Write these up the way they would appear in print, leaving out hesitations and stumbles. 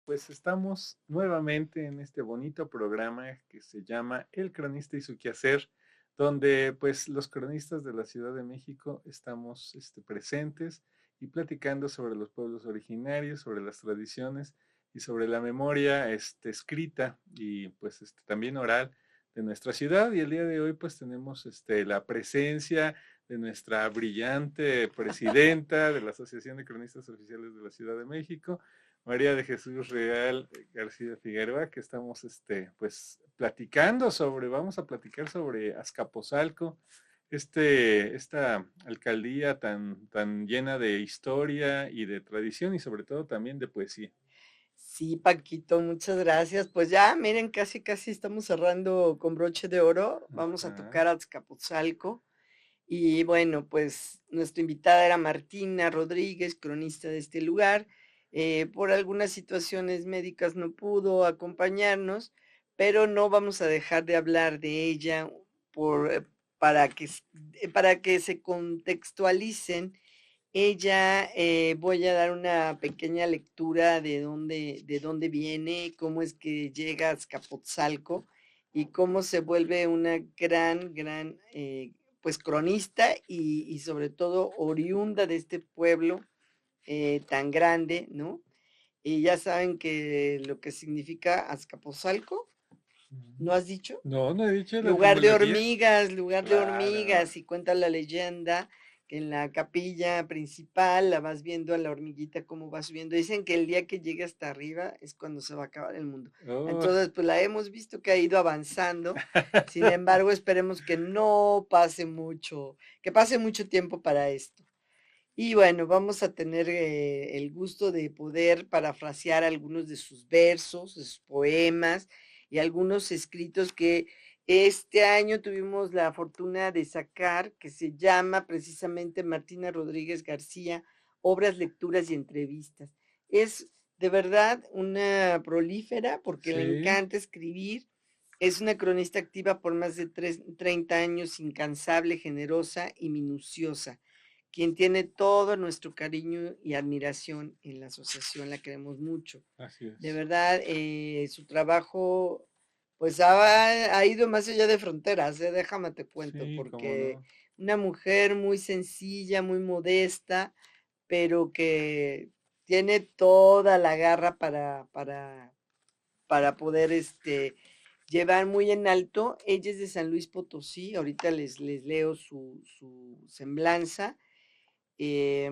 Pues estamos nuevamente en este bonito programa que se llama El Cronista y su Quehacer, donde pues los cronistas de la Ciudad de México estamos presentes y platicando sobre los pueblos originarios, sobre las tradiciones y sobre la memoria escrita y pues también oral de nuestra ciudad. Y el día de hoy pues tenemos la presencia de nuestra brillante presidenta de la Asociación de Cronistas Oficiales de la Ciudad de México, María de Jesús Real García Figueroa, que estamos pues platicando sobre, vamos a platicar sobre Azcapotzalco, esta alcaldía tan llena de historia y de tradición y sobre todo también de poesía. Sí, Paquito, muchas gracias. Pues ya, miren, casi, casi estamos cerrando con broche de oro. Vamos a Ajá. tocar Azcapotzalco. Y bueno, pues nuestra invitada era Martina Rodríguez, cronista de este lugar. Por algunas situaciones médicas no pudo acompañarnos, pero no vamos a dejar de hablar de ella por, eh, para que, para que se contextualicen ella. Voy a dar una pequeña lectura de dónde viene, cómo es que llega a Azcapotzalco y cómo se vuelve una gran, pues cronista y sobre todo oriunda de este pueblo tan grande, ¿no? Y ya saben que lo que significa Azcapotzalco, ¿no has dicho? No, no he dicho la etimología. Lugar de Claro. hormigas, y cuenta la leyenda que en la capilla principal la vas viendo a la hormiguita cómo va subiendo. Dicen que el día que llegue hasta arriba es cuando se va a acabar el mundo. Oh. Entonces, pues la hemos visto que ha ido avanzando. Sin embargo, esperemos que no pase mucho, que pase mucho tiempo para esto. Y bueno, vamos a tener el gusto de poder parafrasear algunos de sus versos, de sus poemas y algunos escritos que este año tuvimos la fortuna de sacar, que se llama precisamente Martina Rodríguez García, Obras, Lecturas y Entrevistas. Es de verdad una prolífera porque le Sí. encanta escribir. Es una cronista activa por más de 30 años, incansable, generosa y minuciosa, quien tiene todo nuestro cariño y admiración en la asociación. La queremos mucho. Así De es. verdad, su trabajo pues ha ido más allá de fronteras, déjame te cuento, Sí, cómo porque no. una mujer muy sencilla, muy modesta, pero que tiene toda la garra para poder llevar muy en alto. Ella es de San Luis Potosí, ahorita les leo su semblanza. Eh,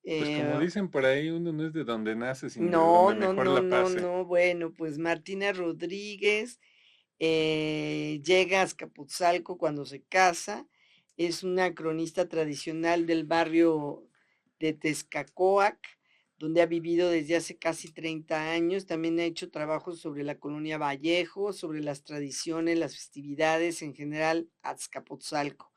Pues como eh, dicen por ahí, uno no es de donde nace, sino de no, donde no, mejor no, la no, pase. no. Bueno, pues Martina Rodríguez llega a Azcapotzalco cuando se casa. Es una cronista tradicional del barrio de Tezcacoac, donde ha vivido desde hace casi 30 años. También ha hecho trabajos sobre la colonia Vallejo, sobre las tradiciones, las festividades, en general, Azcapotzalco.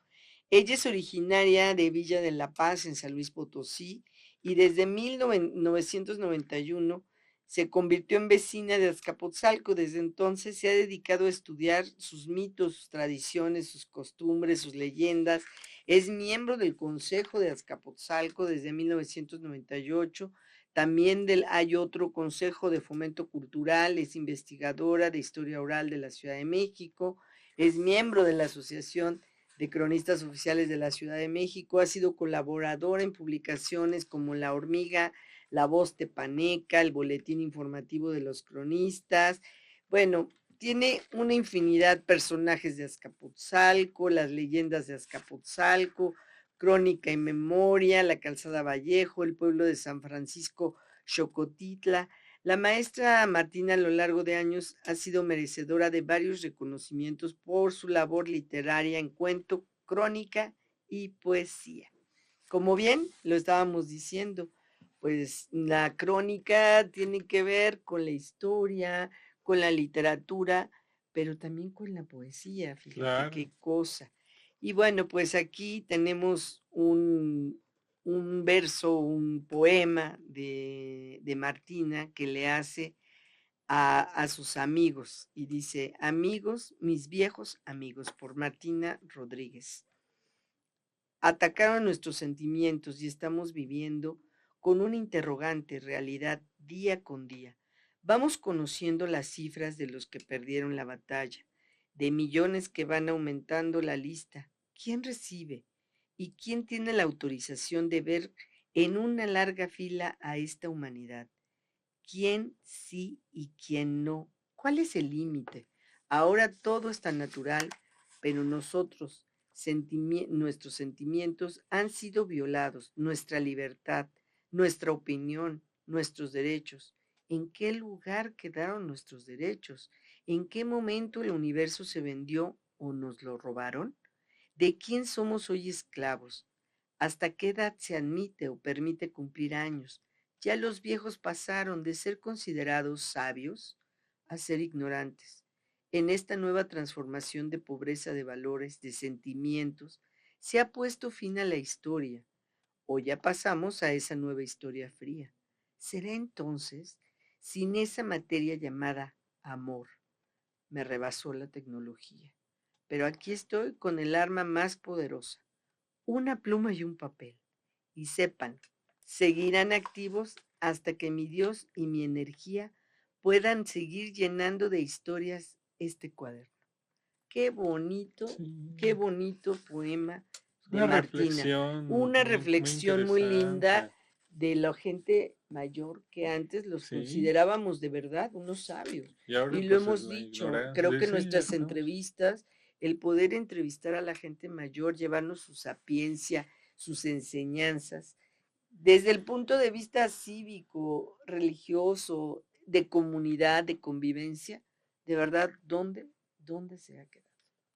Ella es originaria de Villa de la Paz, en San Luis Potosí, y desde 1991 se convirtió en vecina de Azcapotzalco. Desde entonces se ha dedicado a estudiar sus mitos, sus tradiciones, sus costumbres, sus leyendas. Es miembro del Consejo de Azcapotzalco desde 1998. También hay otro Consejo de Fomento Cultural. Es investigadora de Historia Oral de la Ciudad de México. Es miembro de la Asociación de Cronistas Oficiales de la Ciudad de México. Ha sido colaboradora en publicaciones como La Hormiga, La Voz Tepaneca, el Boletín Informativo de los Cronistas. Bueno, tiene una infinidad de personajes de Azcapotzalco, las leyendas de Azcapotzalco, Crónica y Memoria, la Calzada Vallejo, el pueblo de San Francisco Xocotitla. La maestra Martina a lo largo de años ha sido merecedora de varios reconocimientos por su labor literaria en cuento, crónica y poesía. Como bien lo estábamos diciendo, pues la crónica tiene que ver con la historia, con la literatura, pero también con la poesía, fíjate Claro. qué cosa. Y bueno, pues aquí tenemos un verso, un poema de Martina que le hace a sus amigos y dice: amigos, mis viejos amigos, por Martina Rodríguez. Atacaron nuestros sentimientos y estamos viviendo con una interrogante realidad día con día. Vamos conociendo las cifras de los que perdieron la batalla, de millones que van aumentando la lista. ¿Quién recibe? ¿Y quién tiene la autorización de ver en una larga fila a esta humanidad? ¿Quién sí y quién no? ¿Cuál es el límite? Ahora todo es tan natural, pero nuestros sentimientos han sido violados, nuestra libertad, nuestra opinión, nuestros derechos. ¿En qué lugar quedaron nuestros derechos? ¿En qué momento el universo se vendió o nos lo robaron? ¿De quién somos hoy esclavos? ¿Hasta qué edad se admite o permite cumplir años? Ya los viejos pasaron de ser considerados sabios a ser ignorantes. En esta nueva transformación de pobreza de valores, de sentimientos, se ha puesto fin a la historia, o ya pasamos a esa nueva historia fría. ¿Será entonces, sin esa materia llamada amor, me rebasó la tecnología? Pero aquí estoy con el arma más poderosa, una pluma y un papel. Y sepan, seguirán activos hasta que mi Dios y mi energía puedan seguir llenando de historias este cuaderno. Qué Sí, bonito poema de una Martina. reflexión Una muy, muy reflexión muy linda interesante. de la gente mayor que antes los Sí, considerábamos de verdad unos sabios. y ahora Y lo pues es hemos la dicho, creo ignorancia. que Sí, ya nuestras estamos. entrevistas, el poder entrevistar a la gente mayor, llevarnos su sapiencia, sus enseñanzas, desde el punto de vista cívico, religioso, de comunidad, de convivencia, de verdad, ¿dónde se ha quedado?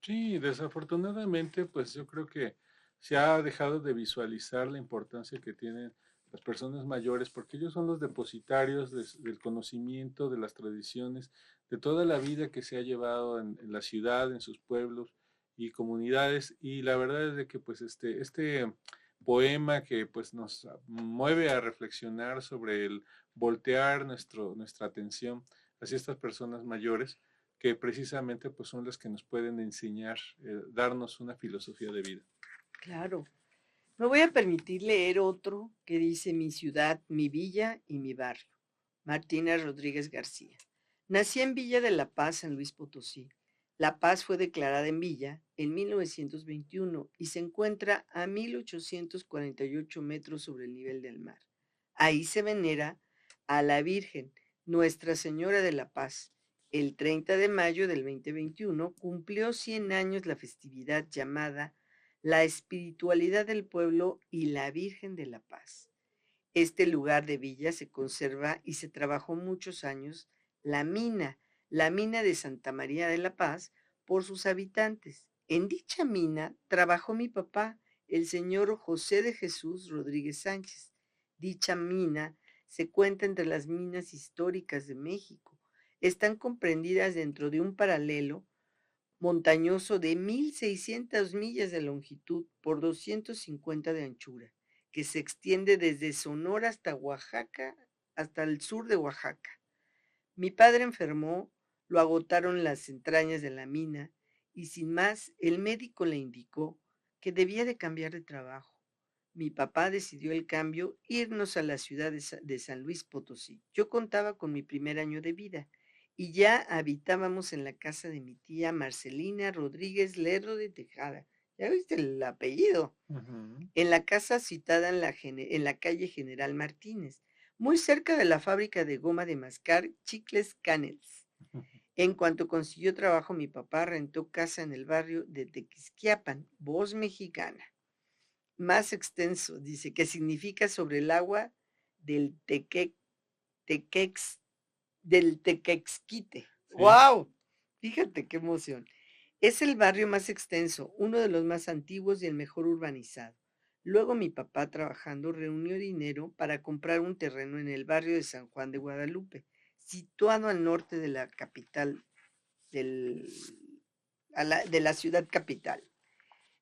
Sí, desafortunadamente, pues yo creo que se ha dejado de visualizar la importancia que tienen las personas mayores, porque ellos son los depositarios del conocimiento, de las tradiciones, de toda la vida que se ha llevado en la ciudad, en sus pueblos y comunidades. Y la verdad es de que pues este poema que pues nos mueve a reflexionar sobre el voltear nuestra atención hacia estas personas mayores que precisamente pues son las que nos pueden enseñar, darnos una filosofía de vida. Claro. Me voy a permitir leer otro que dice mi ciudad, mi villa y mi barrio. Martina Rodríguez García. Nací en Villa de La Paz, San Luis Potosí. La Paz fue declarada en villa en 1921 y se encuentra a 1848 metros sobre el nivel del mar. Ahí se venera a la Virgen, Nuestra Señora de la Paz. El 30 de mayo del 2021 cumplió 100 años la festividad llamada la espiritualidad del pueblo y la Virgen de la Paz. Este lugar de villa se conserva y se trabajó muchos años la mina de Santa María de la Paz, por sus habitantes. En dicha mina trabajó mi papá, el señor José de Jesús Rodríguez Sánchez. Dicha mina se cuenta entre las minas históricas de México. Están comprendidas dentro de un paralelo montañoso de 1.600 millas de longitud por 250 de anchura, que se extiende desde Sonora hasta Oaxaca, hasta el sur de Oaxaca. Mi padre enfermó, lo agotaron las entrañas de la mina y sin más el médico le indicó que debía de cambiar de trabajo. Mi papá decidió el cambio, irnos a la ciudad de San Luis Potosí. Yo contaba con mi primer año de vida y ya habitábamos en la casa de mi tía Marcelina Rodríguez Lerdo de Tejada. ¿Ya viste el apellido? Uh -huh. En la casa citada en la calle General Martínez, muy cerca de la fábrica de goma de mascar Chicles Canels. En cuanto consiguió trabajo, mi papá rentó casa en el barrio de Tequisquiapan, Voz Mexicana. Más extenso, dice, que significa sobre el agua del Tequex, del Tequexquite. Sí. ¡Wow! Fíjate qué emoción. Es el barrio más extenso, uno de los más antiguos y el mejor urbanizado. Luego mi papá, trabajando, reunió dinero para comprar un terreno en el barrio de San Juan de Guadalupe, situado al norte de la capital del, de la ciudad capital,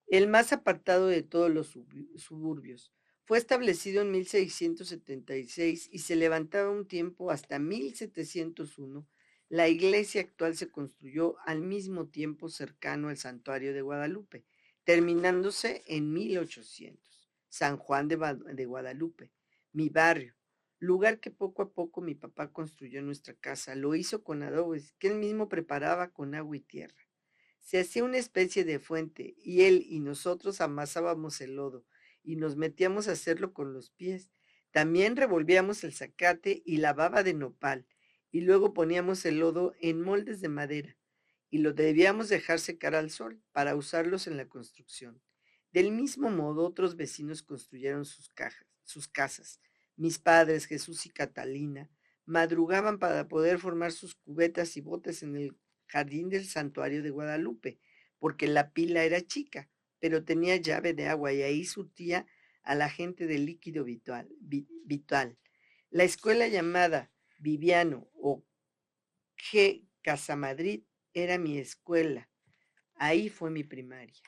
el más apartado de todos los suburbios. Fue establecido en 1676 y se levantaba un tiempo hasta 1701. La iglesia actual se construyó al mismo tiempo cercano al santuario de Guadalupe, terminándose en 1800. San Juan de Guadalupe, mi barrio. lugar que poco a poco mi papá construyó en nuestra casa. Lo hizo con adobes que él mismo preparaba con agua y tierra. Se hacía una especie de fuente y él y nosotros amasábamos el lodo y nos metíamos a hacerlo con los pies. También revolvíamos el zacate y la baba de nopal y luego poníamos el lodo en moldes de madera y lo debíamos dejar secar al sol para usarlos en la construcción. Del mismo modo, otros vecinos construyeron sus casas. Mis padres, Jesús y Catalina, madrugaban para poder formar sus cubetas y botes en el jardín del santuario de Guadalupe, porque la pila era chica, pero tenía llave de agua y ahí surtía a la gente de líquido vital. La escuela llamada Viviano o G. Casamadrid era mi escuela. Ahí fue mi primaria.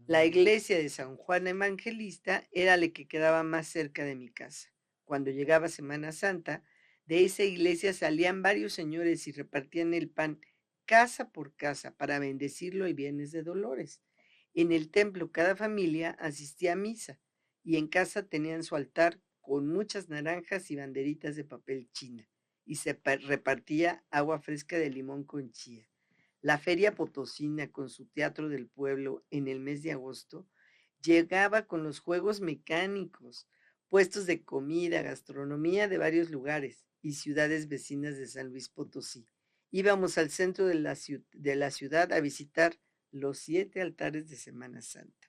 La iglesia de San Juan Evangelista era la que quedaba más cerca de mi casa. Cuando llegaba Semana Santa, de esa iglesia salían varios señores y repartían el pan casa por casa para bendecirlo el Viernes de Dolores. En el templo cada familia asistía a misa y en casa tenían su altar con muchas naranjas y banderitas de papel china y se repartía agua fresca de limón con chía. La feria potosina con su teatro del pueblo en el mes de agosto llegaba con los juegos mecánicos, puestos de comida, gastronomía de varios lugares y ciudades vecinas de San Luis Potosí. Íbamos al centro de la ciudad a visitar los 7 altares de Semana Santa.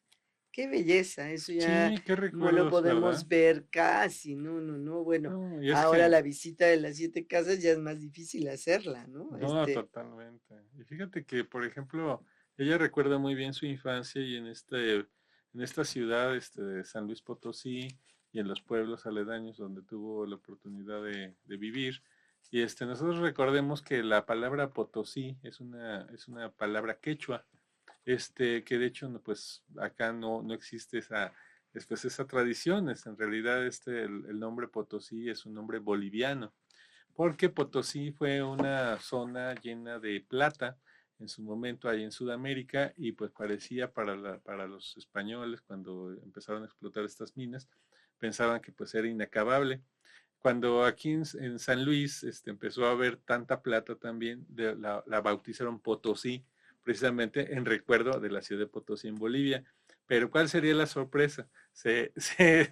Qué belleza, eso ya Sí, qué no lo recuerdos, ¿verdad? podemos ver casi, no. Bueno, No, y es ahora que, la visita de las 7 casas ya es más difícil hacerla, ¿no? no, totalmente. Y fíjate que, por ejemplo, ella recuerda muy bien su infancia y en esta ciudad, de San Luis Potosí y en los pueblos aledaños donde tuvo la oportunidad de vivir. Y nosotros recordemos que la palabra Potosí es una palabra quechua, que de hecho, no, pues acá no existe esa tradición. En realidad, el nombre Potosí es un nombre boliviano porque Potosí fue una zona llena de plata en su momento ahí en Sudamérica y pues parecía para los españoles cuando empezaron a explotar estas minas, pensaban que pues era inacabable. Cuando aquí en San Luis empezó a haber tanta plata también, la bautizaron Potosí, precisamente en recuerdo de la ciudad de Potosí en Bolivia. Pero ¿cuál sería la sorpresa?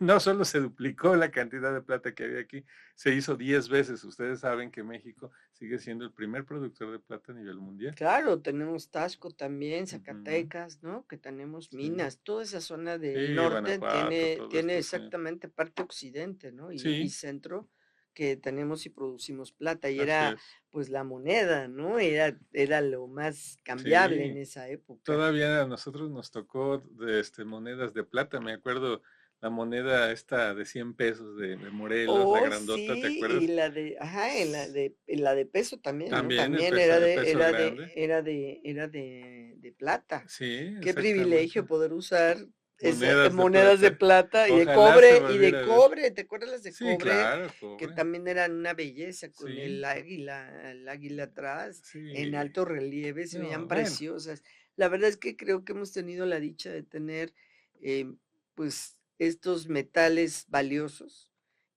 No solo se duplicó la cantidad de plata que había aquí, se hizo 10 veces. Ustedes saben que México sigue siendo el primer productor de plata a nivel mundial. Claro, tenemos Tasco también, Ujú, Zacatecas, ¿no? Que tenemos sí, minas, toda esa zona del sí, norte Guanajuato, todo tiene esto, sí. exactamente parte occidente, ¿no? Y Sí, centro que tenemos y producimos plata y así era es. pues la moneda, ¿no? Era lo más cambiable en Sí, esa época. todavía a nosotros nos tocó monedas de plata. Me acuerdo la moneda esta de 100 pesos de Morelos, la Oh, grandota, ¿te sí, y acuerdas? ajá, y la de peso también, ¿no? También También era el de, peso era de, grande. era de, era de plata. Sí, Qué privilegio exactamente. poder usar Monedas de monedas de plata. plata Ojalá se y de volviera a ver. cobre. ¿Te acuerdas las de Sí, cobre? claro, Que cobre. también eran una belleza con Sí, el águila atrás, en sí. alto relieve, se No, veían bueno, preciosas. La verdad es que creo que hemos tenido la dicha de tener, pues, estos metales valiosos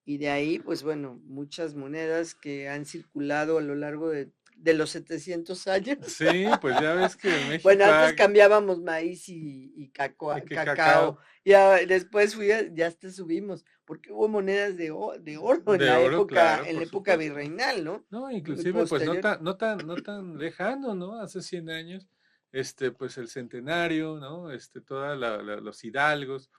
y de ahí, pues bueno, muchas monedas que han circulado a lo largo de los 700 años. sí, pues ya ves que Bueno, México antes cambiábamos maíz y hay que cacao. cacao Ya después ya hasta subimos, porque hubo monedas de oro de oro, claro, en la por época supuesto. virreinal, ¿no? No, inclusive, pues Posterior. no tan lejano, ¿no? Hace 100 años, pues el centenario, ¿no? Toda los hidalgos,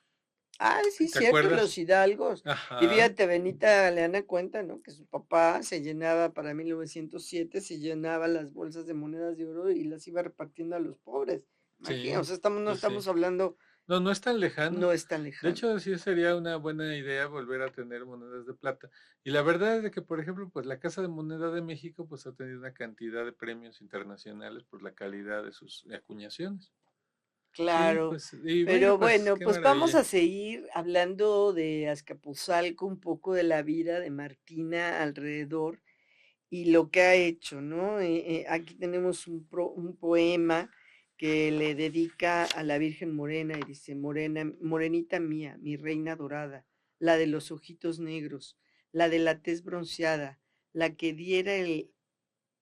Ah, sí, ¿te cierto, acuerdas? los hidalgos. Y Ajá, fíjate, Benita Galeana cuenta, ¿no? Que su papá se llenaba para 1907, se llenaba las bolsas de monedas de oro y las iba repartiendo a los pobres. Imagina, o sí, sea, no pues sí. estamos hablando, No, no es tan lejano. no es tan De lejano. hecho, sí sería una buena idea volver a tener monedas de plata. Y la verdad es de que, por ejemplo, pues la Casa de Moneda de México, pues ha tenido una cantidad de premios internacionales por la calidad de sus acuñaciones. Sí, Claro, pues, y bueno, pero pues bueno, qué pues vamos maravilla. a seguir hablando de Azcapotzalco, un poco de la vida de Martina alrededor y lo que ha hecho, ¿no? Aquí tenemos un poema que le dedica a la Virgen Morena y dice, Morena, morenita mía, mi reina dorada, la de los ojitos negros, la de la tez bronceada, la que diera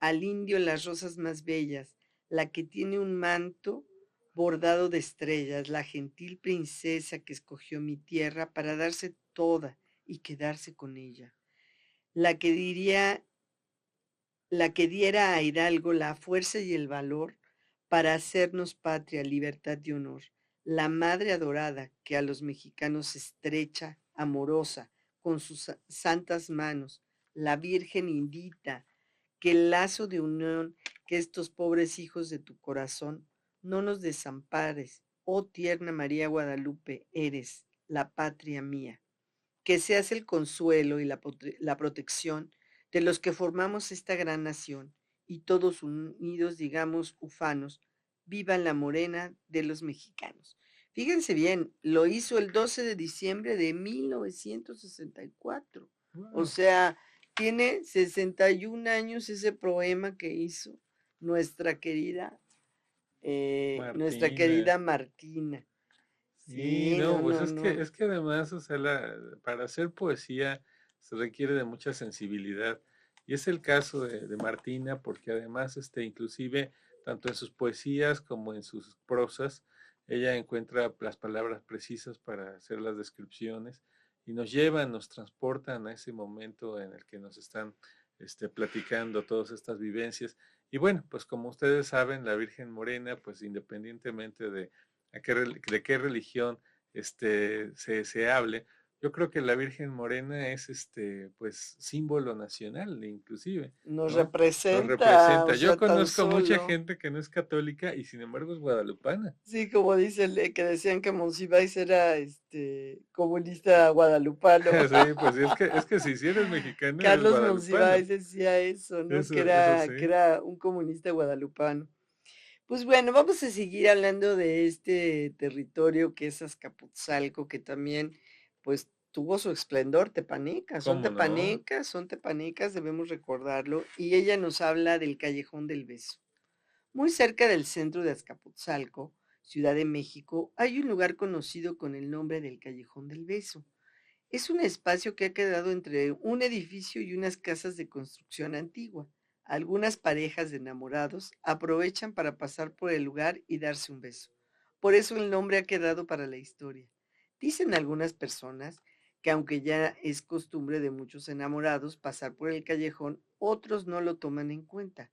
al indio las rosas más bellas, la que tiene un manto bordado de estrellas, la gentil princesa que escogió mi tierra para darse toda y quedarse con ella, la que diría, la que diera a Hidalgo la fuerza y el valor para hacernos patria, libertad y honor, la madre adorada que a los mexicanos estrecha, amorosa, con sus santas manos, la Virgen invita que el lazo de unión que estos pobres hijos de tu corazón no nos desampares, oh tierna María Guadalupe, eres la patria mía, que seas el consuelo y la protección de los que formamos esta gran nación, y todos unidos digamos ufanos, viva la morena de los mexicanos. Fíjense bien, lo hizo el 12 de diciembre de 1964. O Wow. sea, tiene 61 años ese poema que hizo nuestra querida, nuestra Martina. querida Martina. Sí, Sí, no, no, pues no, no. es que además, o sea, para hacer poesía se requiere de mucha sensibilidad. Y es el caso de Martina, porque además, inclusive, tanto en sus poesías como en sus prosas, ella encuentra las palabras precisas para hacer las descripciones y nos llevan, nos transportan a ese momento en el que nos están, platicando todas estas vivencias. Y bueno, pues como ustedes saben, la Virgen Morena, pues independientemente de qué religión se hable. Yo creo que la Virgen Morena es pues símbolo nacional, inclusive, Nos ¿no? Nos representa, o representa. Yo sea, tan conozco mucha solo. gente que no es católica y sin embargo es guadalupana. Sí, como dice que decían que Monsiváis era comunista guadalupano. Sí, pues sí, es que si eres mexicano, eres Carlos guadalupano. Monsiváis decía eso, ¿no? Eso Que sí. era un comunista guadalupano. Pues bueno, vamos a seguir hablando de este territorio que es Azcapotzalco, que también, pues, tuvo su esplendor tepaneca. ¿Cómo no? Son tepanecas, debemos recordarlo. Y ella nos habla del Callejón del Beso. Muy cerca del centro de Azcapotzalco, Ciudad de México, hay un lugar conocido con el nombre del Callejón del Beso. Es un espacio que ha quedado entre un edificio y unas casas de construcción antigua. Algunas parejas de enamorados aprovechan para pasar por el lugar y darse un beso. Por eso el nombre ha quedado para la historia. Dicen algunas personas que aunque ya es costumbre de muchos enamorados pasar por el callejón, otros no lo toman en cuenta.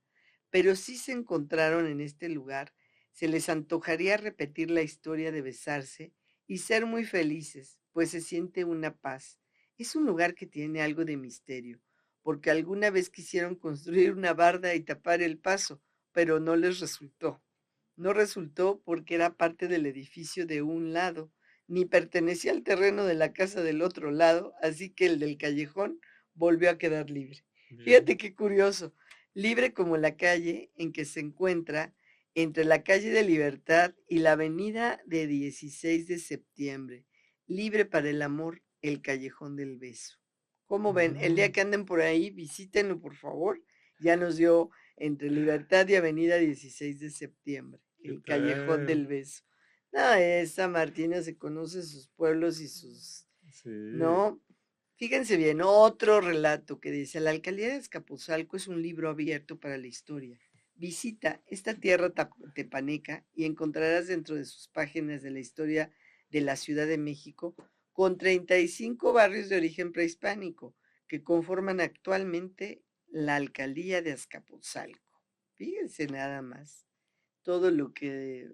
Pero si se encontraron en este lugar, se les antojaría repetir la historia de besarse y ser muy felices, pues se siente una paz. Es un lugar que tiene algo de misterio, porque alguna vez quisieron construir una barda y tapar el paso, pero no les resultó. No resultó porque era parte del edificio de un lado, ni pertenecía al terreno de la casa del otro lado, así que el del callejón volvió a quedar libre. Bien. Fíjate qué curioso, libre como la calle en que se encuentra entre la calle de Libertad y la avenida de 16 de septiembre, libre para el amor, el callejón del beso. ¿Cómo ven? El día Mm, que anden por ahí, visítenlo, por favor. Ya nos dio entre Libertad y avenida 16 de septiembre, ¿qué el callejón tal? del beso. No, esa Martina se conoce sus pueblos y sus... Sí. No, fíjense bien, otro relato que dice, la alcaldía de Azcapotzalco es un libro abierto para la historia. Visita esta tierra tepaneca y encontrarás dentro de sus páginas de la historia de la Ciudad de México con 35 barrios de origen prehispánico que conforman actualmente la alcaldía de Azcapotzalco. Fíjense nada más todo lo que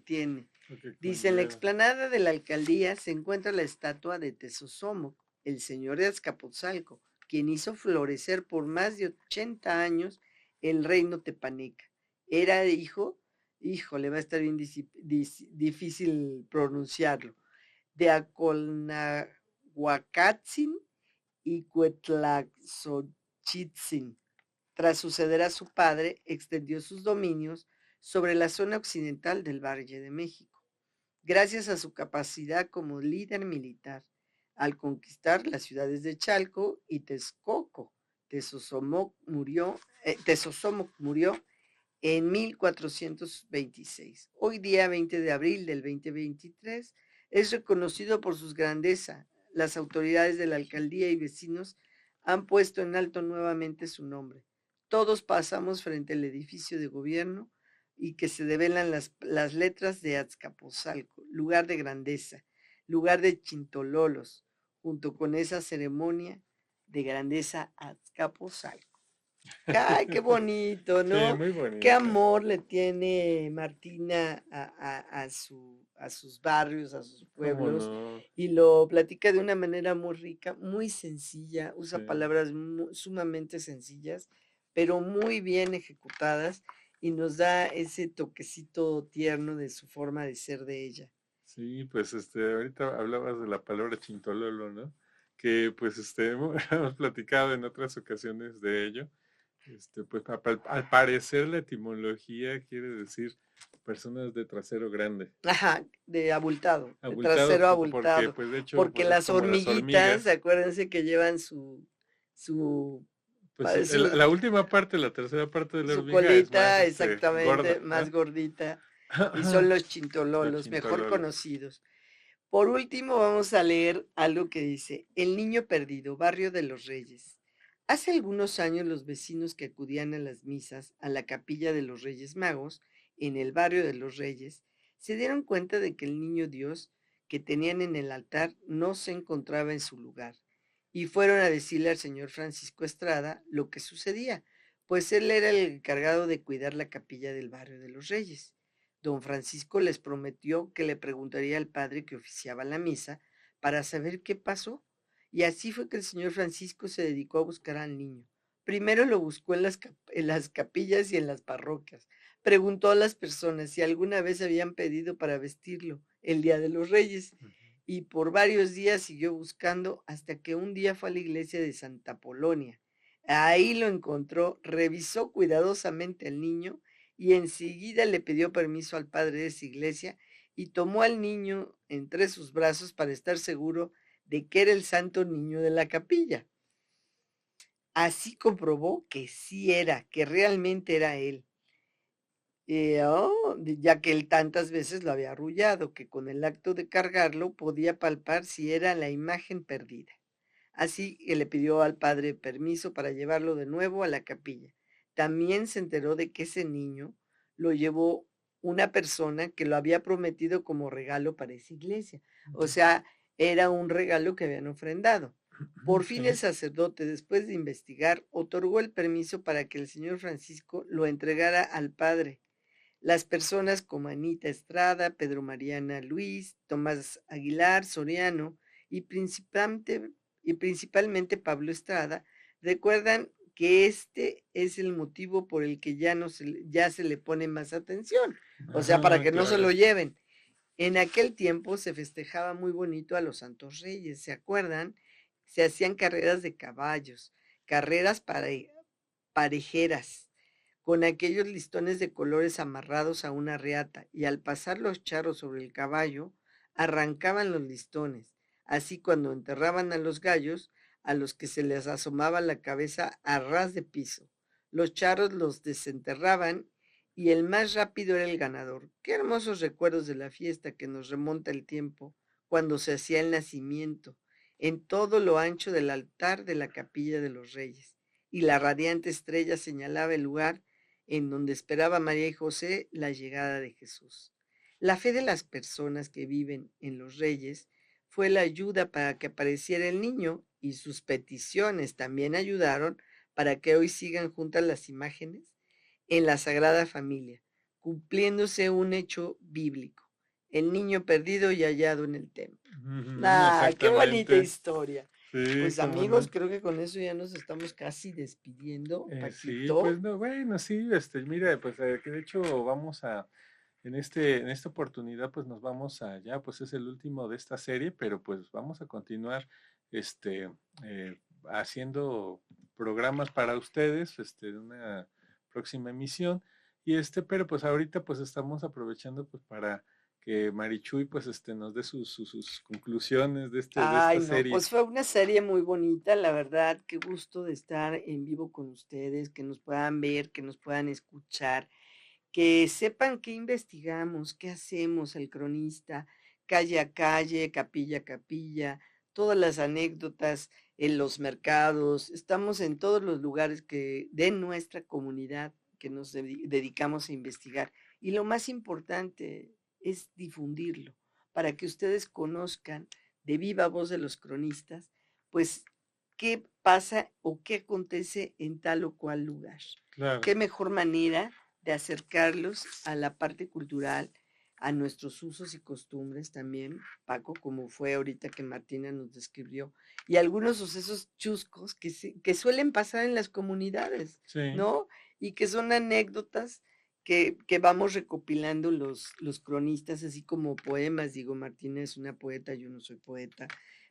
tiene. Lo que Dice, en la conlleva. explanada de la alcaldía se encuentra la estatua de Tezosomoc, el señor de Azcapotzalco, quien hizo florecer por más de 80 años el reino tepaneca. Era le va a estar bien difícil pronunciarlo, de Acolnahuacatzin y Cuetlaxochitzin. Tras suceder a su padre, extendió sus dominios sobre la zona occidental del Valle de México, gracias a su capacidad como líder militar, al conquistar las ciudades de Chalco y Texcoco. Tezosomoc murió en 1426. Hoy día, 20 de abril del 2023, es reconocido por su grandeza. Las autoridades de la alcaldía y vecinos han puesto en alto nuevamente su nombre. Todos pasamos frente al edificio de gobierno y que se develan las letras de Azcapotzalco, lugar de grandeza, lugar de chintololos, junto con esa ceremonia de grandeza Azcapotzalco. ¡Ay, qué bonito! Sí, ¿No? muy Qué bonito. amor le tiene Martina a sus barrios, a sus ¿Cómo pueblos, no? y lo platica de una manera muy rica, muy sencilla, Sí, usa palabras sumamente sencillas, pero muy bien ejecutadas, y nos da ese toquecito tierno de su forma de ser de ella. sí, pues ahorita hablabas de la palabra chintololo, ¿no? Que pues hemos platicado en otras ocasiones de ello. Pues al parecer la etimología quiere decir personas de trasero grande. Ajá, de abultado, de Abultado trasero porque abultado, pues de hecho porque pues es las como las hormiguitas, hormigas. acuérdense que llevan su, Pues su, la última parte, la tercera parte de la su hormiga es más colita exactamente gorda, más ¿ah? gordita, y son los Los chintololos, mejor chintololos. conocidos. Por último, vamos a leer algo que dice, El Niño Perdido, Barrio de los Reyes. Hace algunos años los vecinos que acudían a las misas a la capilla de los Reyes Magos, en el barrio de los Reyes, se dieron cuenta de que el niño Dios que tenían en el altar no se encontraba en su lugar, y fueron a decirle al señor Francisco Estrada lo que sucedía, pues él era el encargado de cuidar la capilla del barrio de los Reyes. Don Francisco les prometió que le preguntaría al padre que oficiaba la misa para saber qué pasó. Y así fue que el señor Francisco se dedicó a buscar al niño. Primero lo buscó en las capillas y en las parroquias. Preguntó a las personas si alguna vez habían pedido para vestirlo el Día de los Reyes. Ujú. Y por varios días siguió buscando hasta que un día fue a la iglesia de Santa Polonia. Ahí lo encontró, revisó cuidadosamente al niño y enseguida le pidió permiso al padre de esa iglesia y tomó al niño entre sus brazos para estar seguro de que era el santo niño de la capilla. Así comprobó que sí era, que realmente era él, ya que él tantas veces lo había arrullado, que con el acto de cargarlo podía palpar si era la imagen perdida. Así que le pidió al padre permiso para llevarlo de nuevo a la capilla. También se enteró de que ese niño lo llevó una persona que lo había prometido como regalo para esa iglesia. O sea, era un regalo que habían ofrendado. Por fin el Sí. sacerdote, después de investigar, otorgó el permiso para que el señor Francisco lo entregara al padre. Las personas como Anita Estrada, Pedro Mariana Luis, Tomás Aguilar Soriano y principalmente Pablo Estrada recuerdan que este es el motivo por el que ya se le pone más atención, o sea, para Ajá, que no se lo claro. lleven. En aquel tiempo se festejaba muy bonito a los Santos Reyes, ¿se acuerdan? Se hacían carreras de caballos, carreras parejeras, con aquellos listones de colores amarrados a una reata, y al pasar los charros sobre el caballo, arrancaban los listones. Así cuando enterraban a los gallos, a los que se les asomaba la cabeza a ras de piso, los charros los desenterraban y el más rápido era el ganador. Qué hermosos recuerdos de la fiesta que nos remonta el tiempo, cuando se hacía el nacimiento, en todo lo ancho del altar de la capilla de los reyes, y la radiante estrella señalaba el lugar en donde esperaba María y José la llegada de Jesús. La fe de las personas que viven en los reyes fue la ayuda para que apareciera el niño, y sus peticiones también ayudaron para que hoy sigan juntas las imágenes en la Sagrada Familia, cumpliéndose un hecho bíblico, el niño perdido y hallado en el templo. Ujú, ¡Ah, qué bonita exactamente. historia! Sí, Pues cómo amigos, no. creo que con eso ya nos estamos casi despidiendo, Sí, pues Paquito. no, bueno, sí, mira, pues que de hecho vamos a, en esta oportunidad, pues nos vamos a, ya, pues es el último de esta serie, pero pues vamos a continuar, este, haciendo programas para ustedes, en una próxima emisión, y pero pues ahorita pues estamos aprovechando pues para que Marichuy pues nos dé sus conclusiones de esta Ay, no, serie. pues fue una serie muy bonita, la verdad, qué gusto de estar en vivo con ustedes, que nos puedan ver, que nos puedan escuchar, que sepan qué investigamos, qué hacemos el cronista, calle a calle, capilla a capilla, todas las anécdotas en los mercados, estamos en todos los lugares de nuestra comunidad que nos dedicamos a investigar. Y lo más importante es difundirlo para que ustedes conozcan de viva voz de los cronistas, pues, qué pasa o qué acontece en tal o cual lugar. Claro. Qué mejor manera de acercarlos a la parte cultural, a nuestros usos y costumbres también, Paco, como fue ahorita que Martina nos describió, y algunos sucesos chuscos que suelen pasar en las comunidades, Sí. ¿no? Y que son anécdotas que vamos recopilando los cronistas, así como poemas. Digo, Martina es una poeta, yo no soy poeta,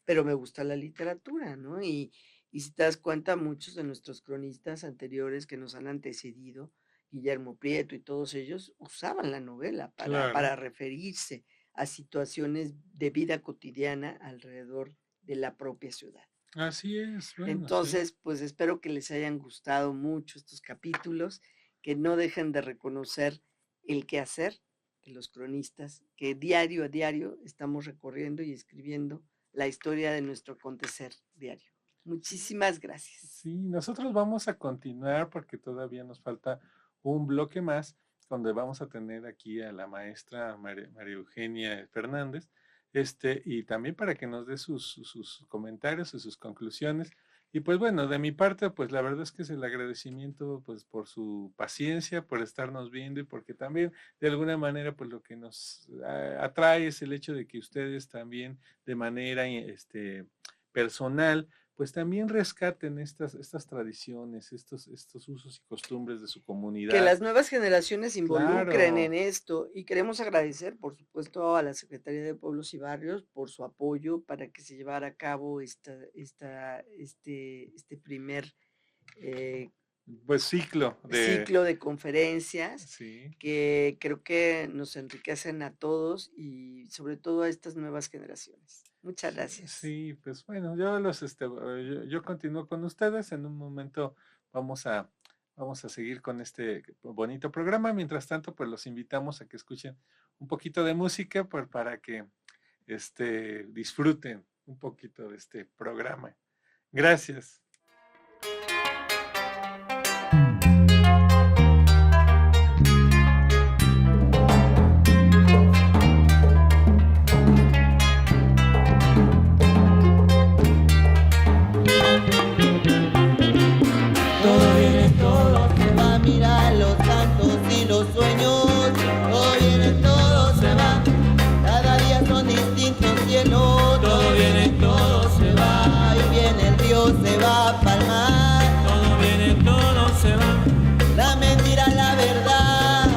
pero me gusta la literatura, ¿no? Y si te das cuenta, muchos de nuestros cronistas anteriores que nos han antecedido, Guillermo Prieto y todos ellos, usaban la novela Claro. para referirse a situaciones de vida cotidiana alrededor de la propia ciudad. Así es. Bueno, Entonces, pues espero que les hayan gustado mucho estos capítulos, que no dejen de reconocer el quehacer de los cronistas, que diario a diario estamos recorriendo y escribiendo la historia de nuestro acontecer diario. Muchísimas gracias. Sí, nosotros vamos a continuar porque todavía nos falta un bloque más, donde vamos a tener aquí a la maestra María Eugenia Fernández, y también para que nos dé sus comentarios y sus conclusiones. Y pues bueno, de mi parte, pues la verdad es que es el agradecimiento pues por su paciencia, por estarnos viendo y porque también de alguna manera pues lo que nos atrae es el hecho de que ustedes también de manera personal pues también rescaten estas tradiciones, estos usos y costumbres de su comunidad. Que las nuevas generaciones se involucren Claro. en esto, y queremos agradecer, por supuesto, a la Secretaría de Pueblos y Barrios por su apoyo para que se llevara a cabo este primer pues ciclo de conferencias, sí, que creo que nos enriquecen a todos y sobre todo a estas nuevas generaciones. Muchas gracias. Sí, pues bueno, yo continúo con ustedes. En un momento vamos a seguir con este bonito programa. Mientras tanto, pues los invitamos a que escuchen un poquito de música para que disfruten un poquito de este programa. Gracias. Se va pa'l mar. Todo viene, todo se va. La mentira, la verdad.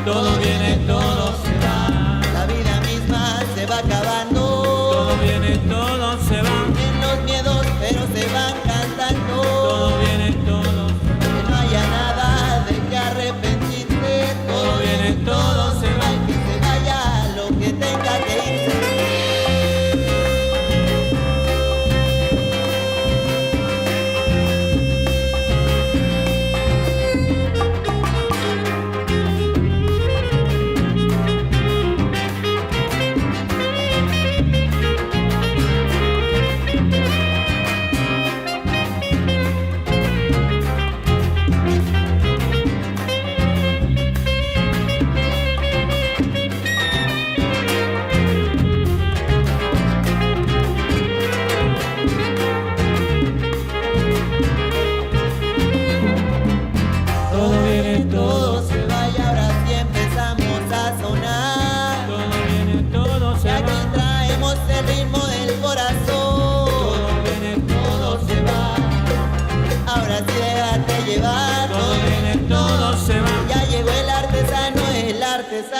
Todo viene, todo se va. La vida misma se va acabando. Todo viene, todo se va. En los miedos, pero se van cantando. Todo viene, todo se va. Que no haya nada de que arrepentirse. Todo viene, todo se va. Y que se vaya lo que tenga que irse.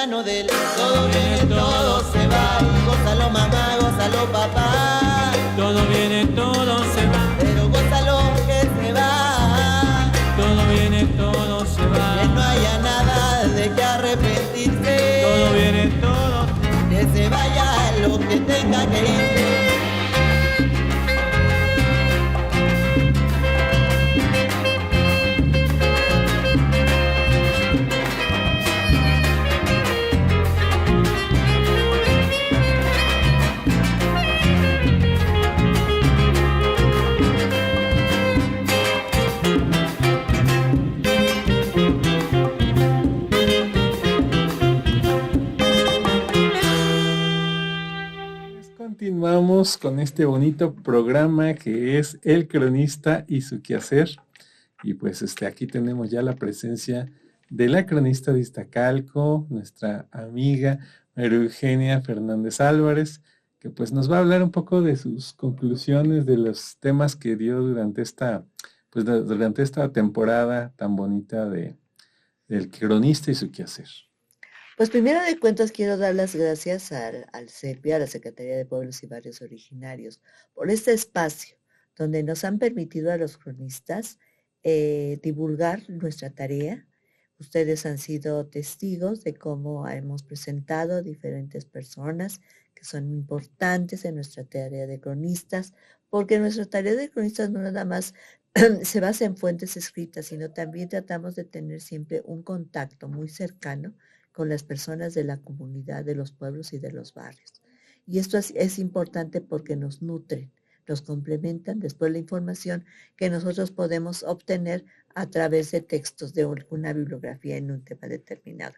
Del todo viene, todo se va. Gózalo mamá, gózalo papá. Todo viene, todo se va. Pero gózalo que se va. Todo viene, todo se va. Que no haya nada de que arrepentirse. Todo viene, todo. Que se vaya lo que tenga que irse. continuamos con este bonito programa que es El Cronista y su quehacer. Y pues aquí tenemos ya la presencia de la cronista de Iztacalco, nuestra amiga María Eugenia Fernández Álvarez, que pues nos va a hablar un poco de sus conclusiones, de los temas que dio durante durante esta temporada tan bonita del cronista y su quehacer. Pues primero de cuentas quiero dar las gracias al CEPI, a la Secretaría de Pueblos y Barrios Originarios, por este espacio donde nos han permitido a los cronistas divulgar nuestra tarea. Ustedes han sido testigos de cómo hemos presentado diferentes personas que son importantes en nuestra tarea de cronistas, porque nuestra tarea de cronistas no nada más se basa en fuentes escritas, sino también tratamos de tener siempre un contacto muy cercano con las personas de la comunidad, de los pueblos y de los barrios. Y esto es importante porque nos nutren, nos complementan después la información que nosotros podemos obtener a través de textos de alguna bibliografía en un tema determinado.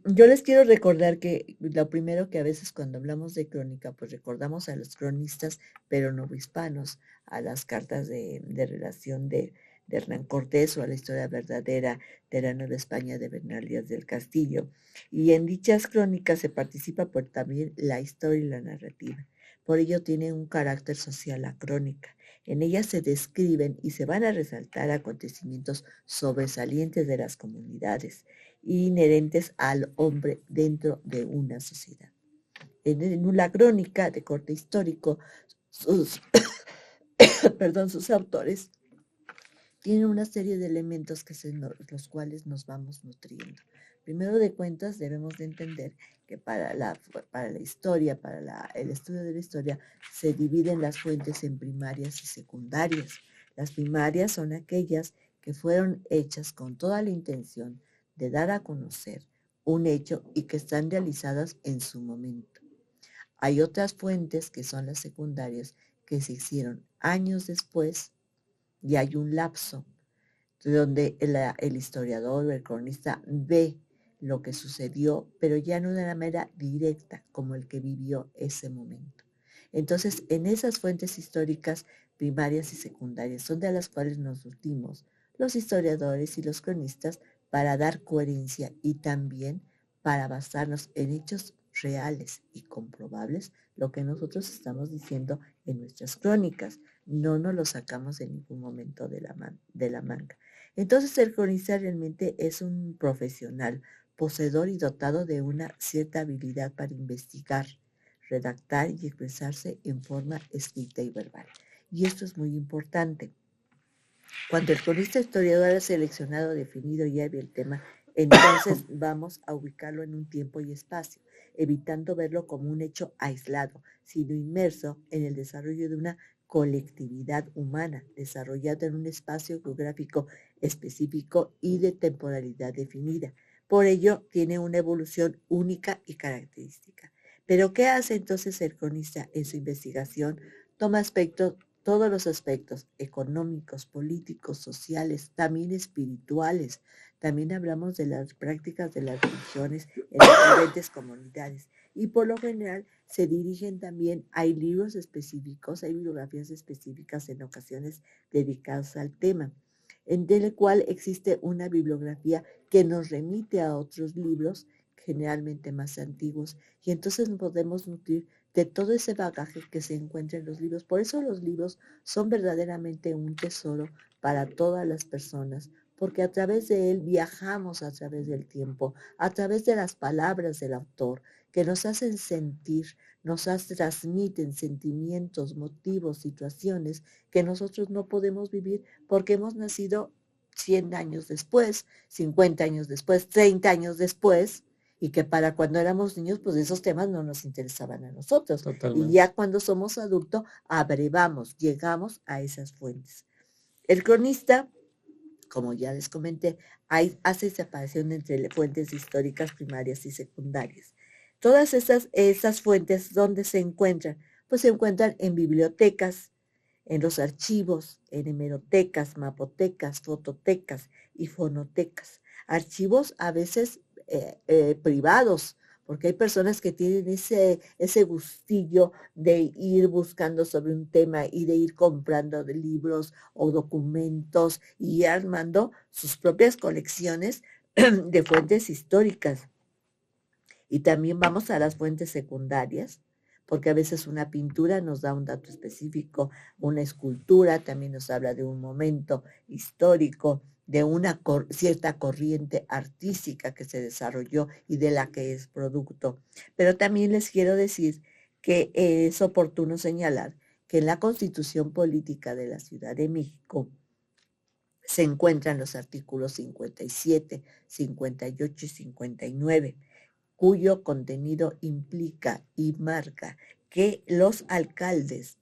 Yo les quiero recordar que lo primero que a veces cuando hablamos de crónica, pues recordamos a los cronistas, pero no hispanos, a las cartas de relación de Hernán Cortés o a la historia verdadera de la Nueva España de Bernal Díaz del Castillo. Y en dichas crónicas se participa por también la historia y la narrativa. Por ello tiene un carácter social la crónica. En ellas se describen y se van a resaltar acontecimientos sobresalientes de las comunidades inherentes al hombre dentro de una sociedad. En la crónica de corte histórico, sus autores tienen una serie de elementos los cuales nos vamos nutriendo. Primero de cuentas, debemos de entender que para la historia, el estudio de la historia, se dividen las fuentes en primarias y secundarias. Las primarias son aquellas que fueron hechas con toda la intención de dar a conocer un hecho y que están realizadas en su momento. Hay otras fuentes que son las secundarias que se hicieron años después y hay un lapso donde el historiador o el cronista ve lo que sucedió, pero ya no de una manera directa como el que vivió ese momento. Entonces, en esas fuentes históricas primarias y secundarias son de las cuales nos nutrimos los historiadores y los cronistas para dar coherencia y también para basarnos en hechos reales y comprobables lo que nosotros estamos diciendo en nuestras crónicas. No nos lo sacamos en ningún momento de la manga. Entonces el cronista realmente es un profesional, poseedor y dotado de una cierta habilidad para investigar, redactar y expresarse en forma escrita y verbal. Y esto es muy importante. Cuando el cronista historiador ha seleccionado, definido ya el tema, entonces vamos a ubicarlo en un tiempo y espacio, evitando verlo como un hecho aislado, sino inmerso en el desarrollo de una colectividad humana, desarrollada en un espacio geográfico específico y de temporalidad definida. Por ello, tiene una evolución única y característica. Pero, ¿qué hace entonces el cronista en su investigación? Toma todos los aspectos económicos, políticos, sociales, también espirituales. También hablamos de las prácticas de las religiones en las diferentes comunidades. Y por lo general se dirigen también, hay libros específicos, hay bibliografías específicas en ocasiones dedicadas al tema, en el cual existe una bibliografía que nos remite a otros libros, generalmente más antiguos, y entonces nos podemos nutrir de todo ese bagaje que se encuentra en los libros. Por eso los libros son verdaderamente un tesoro para todas las personas, porque a través de él viajamos a través del tiempo, a través de las palabras del autor, que nos hacen sentir, transmiten sentimientos, motivos, situaciones que nosotros no podemos vivir porque hemos nacido 100 años después, 50 años después, 30 años después, y que para cuando éramos niños, pues esos temas no nos interesaban a nosotros. Totalmente. Y ya cuando somos adultos, abrevamos, llegamos a esas fuentes. El cronista, como ya les comenté, hace separación entre fuentes históricas primarias y secundarias. Todas esas fuentes, ¿dónde se encuentran? Pues se encuentran en bibliotecas, en los archivos, en hemerotecas, mapotecas, fototecas y fonotecas. Archivos a veces privados, porque hay personas que tienen ese gustillo de ir buscando sobre un tema y de ir comprando de libros o documentos y armando sus propias colecciones de fuentes históricas. Y también vamos a las fuentes secundarias, porque a veces una pintura nos da un dato específico, una escultura también nos habla de un momento histórico, de una cierta corriente artística que se desarrolló y de la que es producto. Pero también les quiero decir que es oportuno señalar que en la Constitución Política de la Ciudad de México se encuentran los artículos 57, 58 y 59, cuyo contenido implica y marca que los alcaldes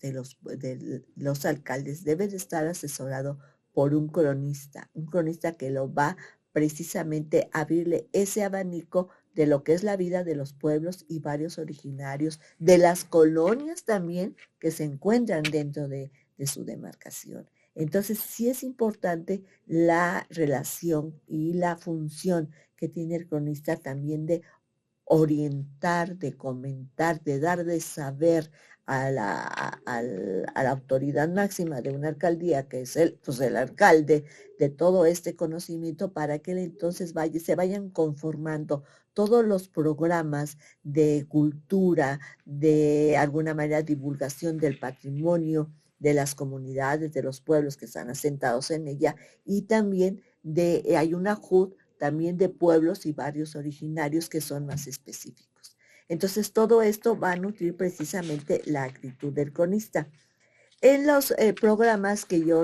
los alcaldes deben estar asesorados por un cronista que lo va precisamente a abrirle ese abanico de lo que es la vida de los pueblos y varios originarios, de las colonias también que se encuentran dentro de su demarcación. Entonces, sí es importante la relación y la función que tiene el cronista también de orientar, de comentar, de dar de saber a la autoridad máxima de una alcaldía, que es el alcalde, de todo este conocimiento para que entonces se vayan conformando todos los programas de cultura, de alguna manera divulgación del patrimonio de las comunidades, de los pueblos que están asentados en ella, y también hay una JUT también de pueblos y barrios originarios que son más específicos. Entonces, todo esto va a nutrir precisamente la actitud del cronista. En los programas que yo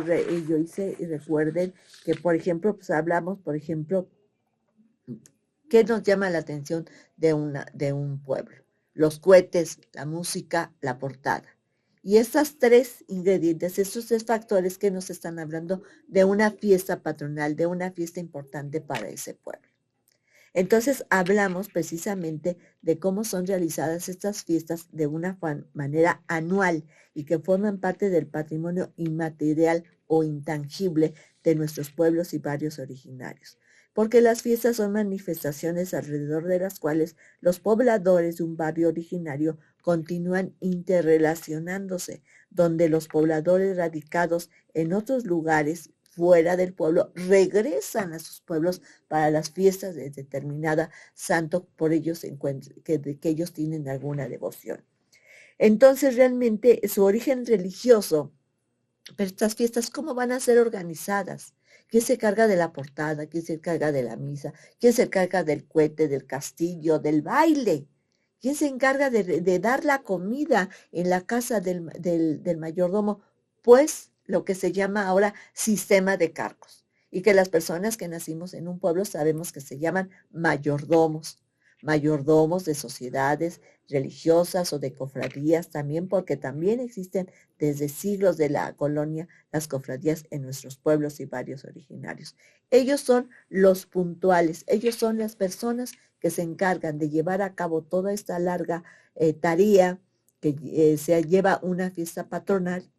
hice, y recuerden que, por ejemplo, pues hablamos, por ejemplo, ¿qué nos llama la atención de un pueblo? Los cohetes, la música, la portada. Y estos tres ingredientes, estos tres factores que nos están hablando de una fiesta patronal, de una fiesta importante para ese pueblo. Entonces hablamos precisamente de cómo son realizadas estas fiestas de una manera anual y que forman parte del patrimonio inmaterial o intangible de nuestros pueblos y barrios originarios. Porque las fiestas son manifestaciones alrededor de las cuales los pobladores de un barrio originario continúan interrelacionándose, donde los pobladores radicados en otros lugares fuera del pueblo regresan a sus pueblos para las fiestas de determinada santo por ellos que ellos tienen alguna devoción. Entonces realmente su origen religioso, pero estas fiestas, ¿cómo van a ser organizadas? ¿Quién se encarga de la portada? ¿Quién se encarga de la misa? ¿Quién se encarga del cohete, del castillo, del baile? ¿Quién se encarga de dar la comida en la casa del mayordomo? Pues lo que se llama ahora sistema de cargos. Y que las personas que nacimos en un pueblo sabemos que se llaman mayordomos. Mayordomos de sociedades religiosas o de cofradías también, porque también existen desde siglos de la colonia las cofradías en nuestros pueblos y barrios originarios. Ellos son los puntuales, ellos son las personas que se encargan de llevar a cabo toda esta larga tarea que se lleva una fiesta patronal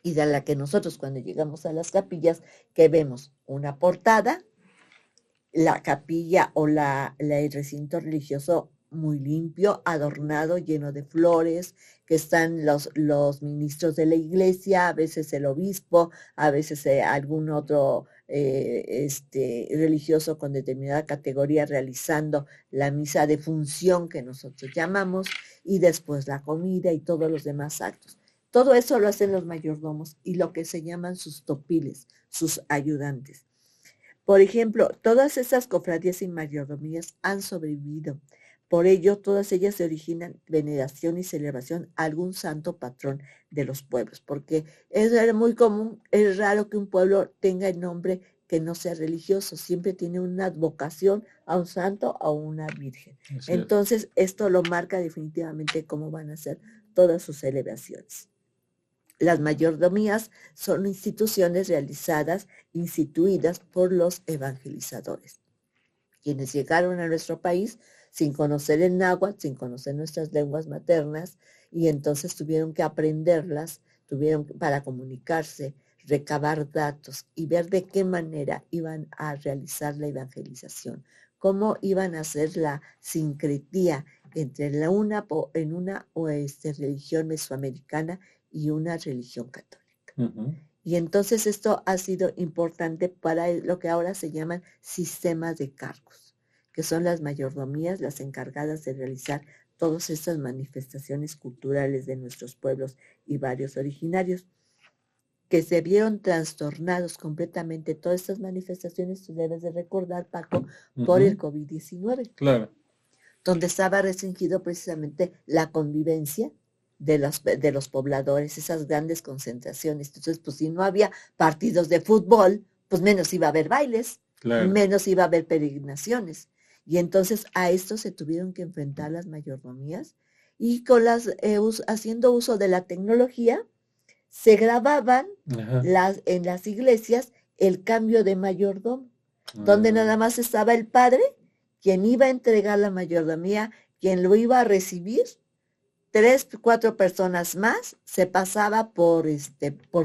y de la que nosotros cuando llegamos a las capillas que vemos una portada, la capilla o el recinto religioso muy limpio, adornado, lleno de flores, que están los ministros de la iglesia, a veces el obispo, a veces algún otro religioso con determinada categoría realizando la misa de función que nosotros llamamos, y después la comida y todos los demás actos. Todo eso lo hacen los mayordomos y lo que se llaman sus topiles, sus ayudantes. Por ejemplo, todas esas cofradías y mayordomías han sobrevivido. Por ello, todas ellas se originan veneración y celebración a algún santo patrón de los pueblos, porque es muy común, es raro que un pueblo tenga el nombre que no sea religioso, siempre tiene una advocación a un santo o a una virgen. Entonces, esto lo marca definitivamente cómo van a ser todas sus celebraciones. Las mayordomías son instituciones instituidas por los evangelizadores, quienes llegaron a nuestro país sin conocer el náhuatl, sin conocer nuestras lenguas maternas, y entonces tuvieron que aprenderlas, para comunicarse, recabar datos y ver de qué manera iban a realizar la evangelización, cómo iban a hacer la sincretía entre en una religión mesoamericana y una religión católica. Ujú. Y entonces esto ha sido importante para lo que ahora se llaman sistemas de cargos, que son las mayordomías, las encargadas de realizar todas estas manifestaciones culturales de nuestros pueblos y varios originarios, que se vieron trastornados completamente todas estas manifestaciones, tú debes de recordar, Paco, por el Ujú. COVID-19, Claro. donde estaba restringido precisamente la convivencia de los pobladores, esas grandes concentraciones. Entonces, pues si no había partidos de fútbol, pues menos iba a haber bailes, Claro. menos iba a haber peregrinaciones. Y entonces a esto se tuvieron que enfrentar las mayordomías y haciendo uso de la tecnología, se grababan Ajá. en las iglesias el cambio de mayordomo, donde nada Ah, más estaba el padre, quien iba a entregar la mayordomía, quien lo iba a recibir, 3, 4 personas más, se pasaba por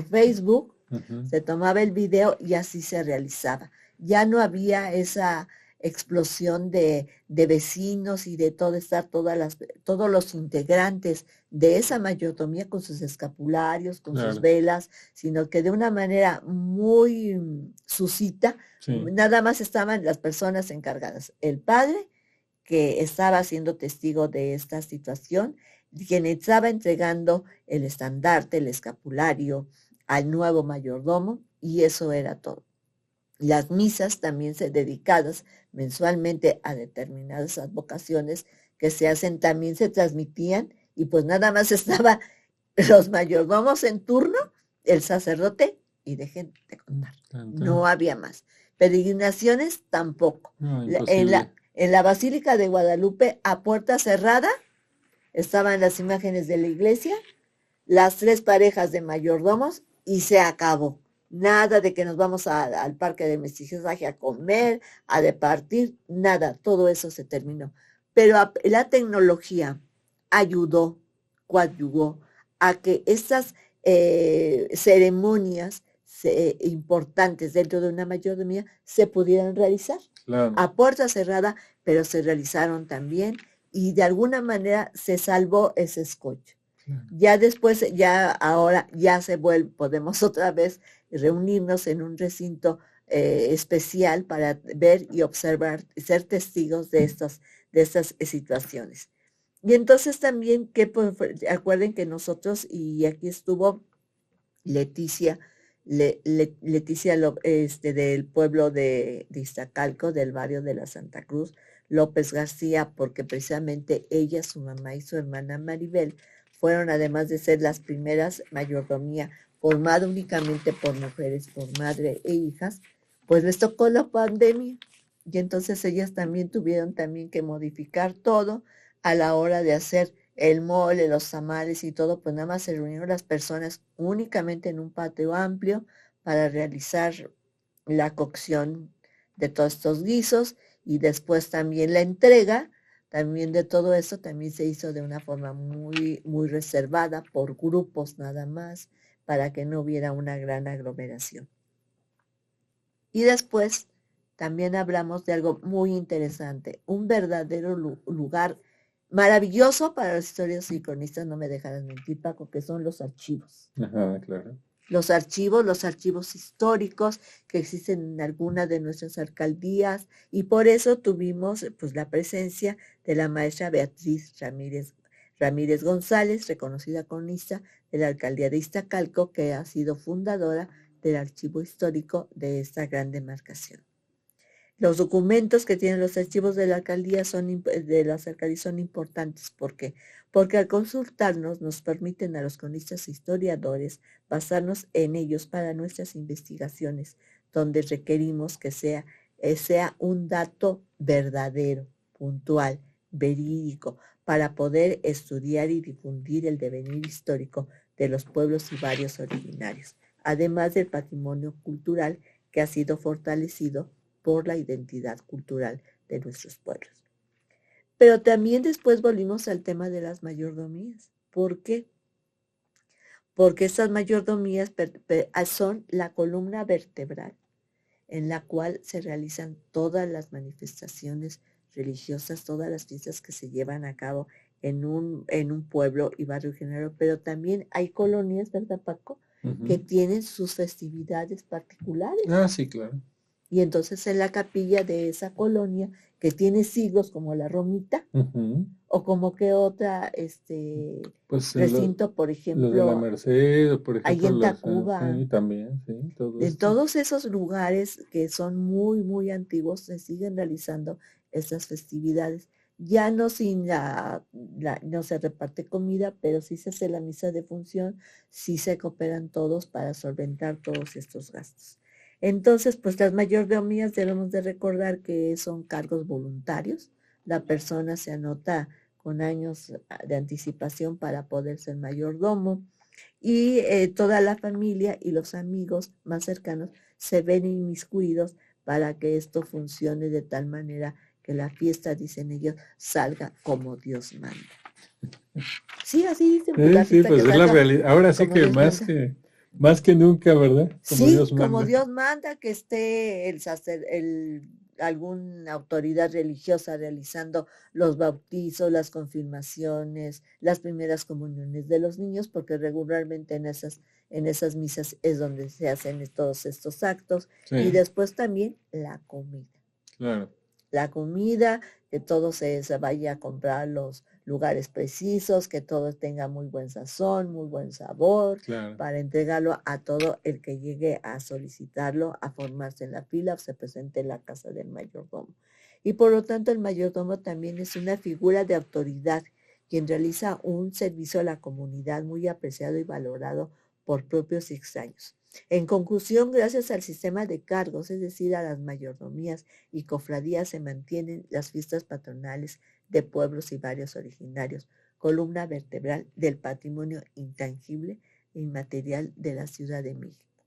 Facebook, ujú. se tomaba el video y así se realizaba. Ya no había esa explosión de vecinos y de todos los integrantes de esa mayordomía con sus escapularios, con sus Claro. velas, sino que de una manera muy suscita, Sí. nada más estaban las personas encargadas. El padre, que estaba siendo testigo de esta situación, quien estaba entregando el estandarte, el escapulario al nuevo mayordomo, y eso era todo. Las misas también dedicadas mensualmente a determinadas advocaciones que se hacen también se transmitían, y pues nada más estaban los mayordomos en turno, el sacerdote, y dejen de contar. No había más. Peregrinaciones tampoco. No, En imposible. la Basílica de Guadalupe, a puerta cerrada, estaban las imágenes de la iglesia, las 3 parejas de mayordomos, y se acabó. Nada de que nos vamos al parque de mestizaje a comer, a departir, nada, todo eso se terminó. Pero la tecnología ayudó, coadyuvó a que estas ceremonias importantes dentro de una mayordomía se pudieran realizar Claro. a puerta cerrada, pero se realizaron también, y de alguna manera se salvó ese escollo. Claro. Ya después, ahora ya podemos otra vez reunirnos en un recinto especial para ver y observar, ser testigos de estas situaciones. Y entonces también, acuerden que nosotros, y aquí estuvo Leticia, Leticia del pueblo de Iztacalco, del barrio de la Santa Cruz, López García, porque precisamente ella, su mamá y su hermana Maribel fueron, además de ser las primeras mayordomía formada únicamente por mujeres, por madre e hijas, pues les tocó la pandemia, y entonces ellas también tuvieron que modificar todo a la hora de hacer el mole, los tamales y todo. Pues nada más se reunieron las personas únicamente en un patio amplio para realizar la cocción de todos estos guisos, y después también la entrega también de todo eso también se hizo de una forma muy, muy reservada, por grupos nada más, para que no hubiera una gran aglomeración. Y después también hablamos de algo muy interesante, un verdadero lugar maravilloso para los historiadores y cronistas, no me dejarás mentir, Paco, que son los archivos. Ajá, claro. Los archivos históricos que existen en alguna de nuestras alcaldías, y por eso tuvimos pues la presencia de la maestra Beatriz Ramírez González, reconocida cronista de la alcaldía de Iztacalco, que ha sido fundadora del archivo histórico de esta gran demarcación. Los documentos que tienen los archivos de la alcaldía son importantes. ¿Por qué? Porque al consultarnos nos permiten a los cronistas e historiadores basarnos en ellos para nuestras investigaciones, donde requerimos que sea un dato verdadero, puntual, verídico, para poder estudiar y difundir el devenir histórico de los pueblos y barrios originarios, además del patrimonio cultural que ha sido fortalecido por la identidad cultural de nuestros pueblos. Pero también después volvimos al tema de las mayordomías. ¿Por qué? Porque estas mayordomías son la columna vertebral en la cual se realizan todas las manifestaciones religiosas, todas las fiestas que se llevan a cabo en un pueblo y barrio general, pero también hay colonias, ¿verdad, Paco?, que tienen sus festividades particulares. Ah, sí, claro. Y entonces en la capilla de esa colonia, que tiene siglos como la Romita, o como que otra, Pues recinto, por los de la ejemplo, Merced, por ahí ejemplo, en los Tacuba, sí, también, sí, todo en esto. todos esos lugares que son muy, muy antiguos, se siguen realizando estas festividades. Ya no no se reparte comida, pero sí se hace la misa de función, sí se cooperan todos para solventar todos estos gastos. Entonces, pues las mayordomías debemos de recordar que son cargos voluntarios. La persona se anota con años de anticipación para poder ser mayordomo y toda la familia y los amigos más cercanos se ven inmiscuidos para que esto funcione de tal manera que la fiesta, dicen ellos, salga como Dios manda. Sí, así dicen, pues la Sí, fiesta que pues es la salga realidad. Ahora sí como que Dios manda. más que nunca, ¿verdad? Como Sí, Dios como manda. Dios manda que esté alguna autoridad religiosa realizando los bautizos, las confirmaciones, las primeras comuniones de los niños, porque regularmente en esas misas es donde se hacen todos estos actos. Y Sí, después también la comida. claro. La comida, que todo se vaya a comprar a los lugares precisos, que todo tenga muy buen sazón, muy buen sabor, Claro. para entregarlo a todo el que llegue a solicitarlo, a formarse en la fila o se presente en la casa del mayordomo. Y por lo tanto el mayordomo también es una figura de autoridad, quien realiza un servicio a la comunidad muy apreciado y valorado por propios y extraños. En conclusión, gracias al sistema de cargos, es decir, a las mayordomías y cofradías, se mantienen las fiestas patronales de pueblos y barrios originarios, columna vertebral del patrimonio intangible e inmaterial de la Ciudad de México.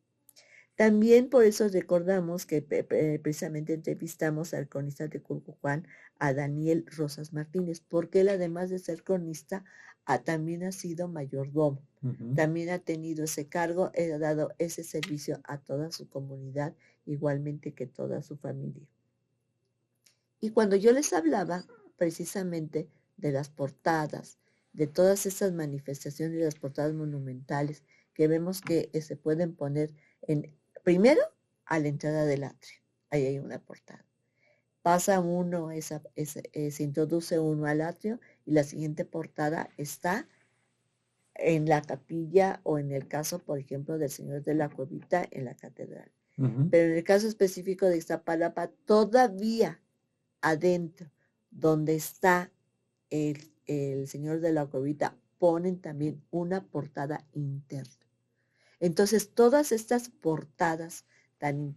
También por eso recordamos que precisamente entrevistamos al cronista de Culhuacán, a Daniel Rosas Martínez, porque él, además de ser cronista, también ha sido mayordomo. También ha tenido ese cargo, ha dado ese servicio a toda su comunidad, igualmente que toda su familia. Y cuando yo les hablaba precisamente de las portadas, de todas esas manifestaciones, de las portadas monumentales que vemos que se pueden poner primero a la entrada del atrio, ahí hay una portada. Pasa uno, se introduce uno al atrio y la siguiente portada está en la capilla o en el caso, por ejemplo, del Señor de la Cuevita en la catedral. Pero en el caso específico de Iztapalapa, todavía adentro, donde está el Señor de la Cuevita, ponen también una portada interna. Entonces, todas estas portadas tan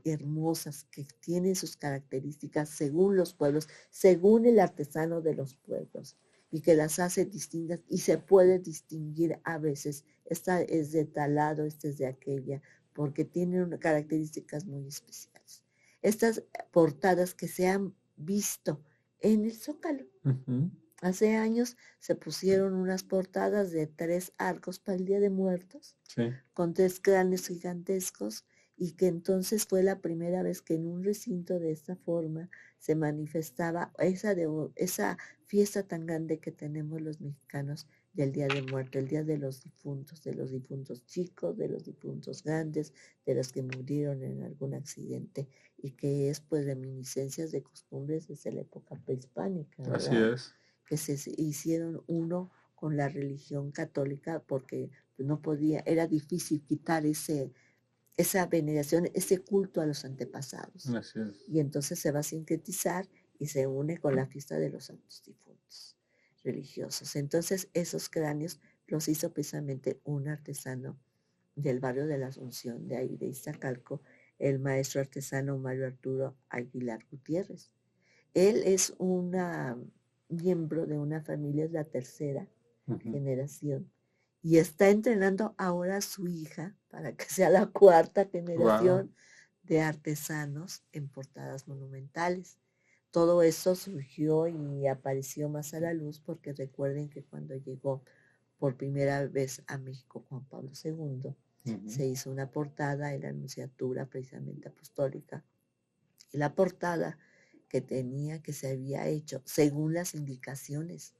hermosas que tienen sus características según los pueblos, según el artesano de los pueblos, y que las hace distintas y se puede distinguir a veces, esta es de tal lado, esta es de aquella, porque tienen características muy especiales. Estas portadas que se han visto en el Zócalo. Hace años se pusieron unas portadas de 3 arcos para el Día de Muertos, con 3 cráneos gigantescos, y que entonces fue la primera vez que en un recinto de esta forma se manifestaba esa fiesta tan grande que tenemos los mexicanos del Día de Muertos, el Día de los difuntos chicos, de los difuntos grandes, de los que murieron en algún accidente, y que es pues reminiscencias de costumbres desde la época prehispánica, ¿verdad? Así es. Que se hicieron uno con la religión católica porque no podía, era difícil quitar esa veneración, ese culto a los antepasados. Así es. Y entonces se va a sincretizar y se une con la fiesta de los santos difuntos religiosos. Entonces esos cráneos los hizo precisamente un artesano del barrio de la Asunción, de ahí de Iztacalco, el maestro artesano Mario Arturo Aguilar Gutiérrez. Él es miembro de una familia, es la tercera generación, y está entrenando ahora a su hija para que sea la 4ª generación de artesanos en portadas monumentales. Todo eso surgió y apareció más a la luz porque recuerden que cuando llegó por primera vez a México Juan Pablo II, Se hizo una portada en la Anunciatura precisamente apostólica. Y la portada que se había hecho según las indicaciones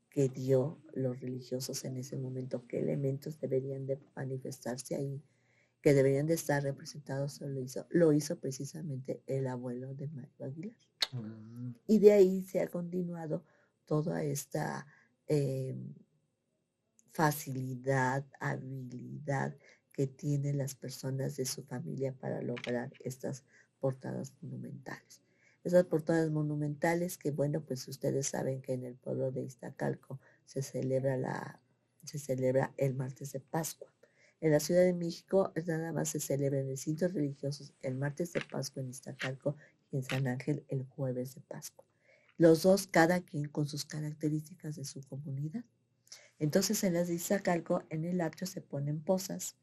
que dio los religiosos en ese momento, qué elementos deberían de manifestarse ahí, que deberían de estar representados, lo hizo precisamente el abuelo de Mario Aguilar. Y de ahí se ha continuado toda esta facilidad, habilidad que tienen las personas de su familia para lograr estas portadas monumentales. Esas portadas monumentales que, bueno, pues ustedes saben que en el pueblo de Iztacalco se celebra el martes de Pascua. En la Ciudad de México nada más se celebra en recintos religiosos el martes de Pascua en Iztacalco y en San Ángel el jueves de Pascua. Los dos, cada quien con sus características de su comunidad. Entonces en las de Iztacalco, en el atrio se ponen posas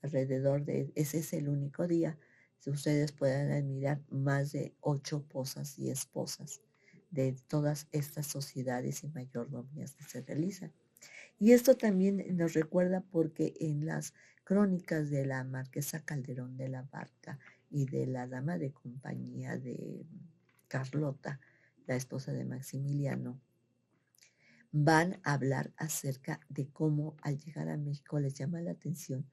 alrededor de, ese es el único día, si ustedes pueden admirar más de 8 posas y esposas de todas estas sociedades y mayordomías que se realizan. Y esto también nos recuerda porque en las crónicas de la marquesa Calderón de la Barca y de la dama de compañía de Carlota, la esposa de Maximiliano, van a hablar acerca de cómo al llegar a México les llama la atención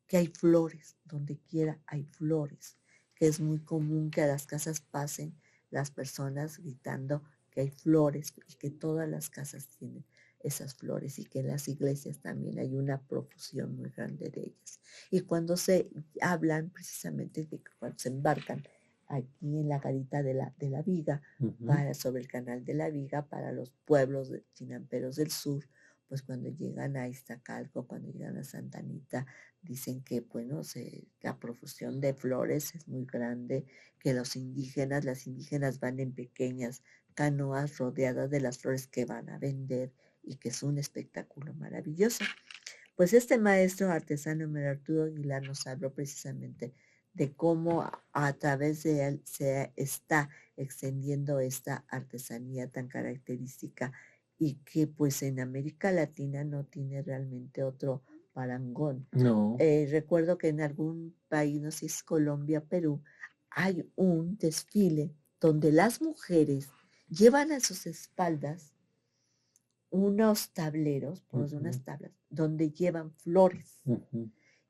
que hay flores, donde quiera hay flores, que es muy común que a las casas pasen las personas gritando que hay flores y que todas las casas tienen esas flores y que en las iglesias también hay una profusión muy grande de ellas. Y cuando se hablan precisamente de que cuando se embarcan aquí en la garita de la Viga, sobre el canal de la Viga, para los pueblos chinamperos del sur, pues cuando llegan a Iztacalco, cuando llegan a Santa Anita, dicen que, bueno, la profusión de flores es muy grande, que las indígenas van en pequeñas canoas rodeadas de las flores que van a vender y que es un espectáculo maravilloso. Pues este maestro artesano Manuel Arturo Aguilar nos habló precisamente de cómo a través de él se está extendiendo esta artesanía tan característica y que pues en América Latina no tiene realmente otro parangón. No. Recuerdo que en algún país, no sé si es Colombia, Perú, hay un desfile donde las mujeres llevan a sus espaldas unos tableros, unas tablas, donde llevan flores.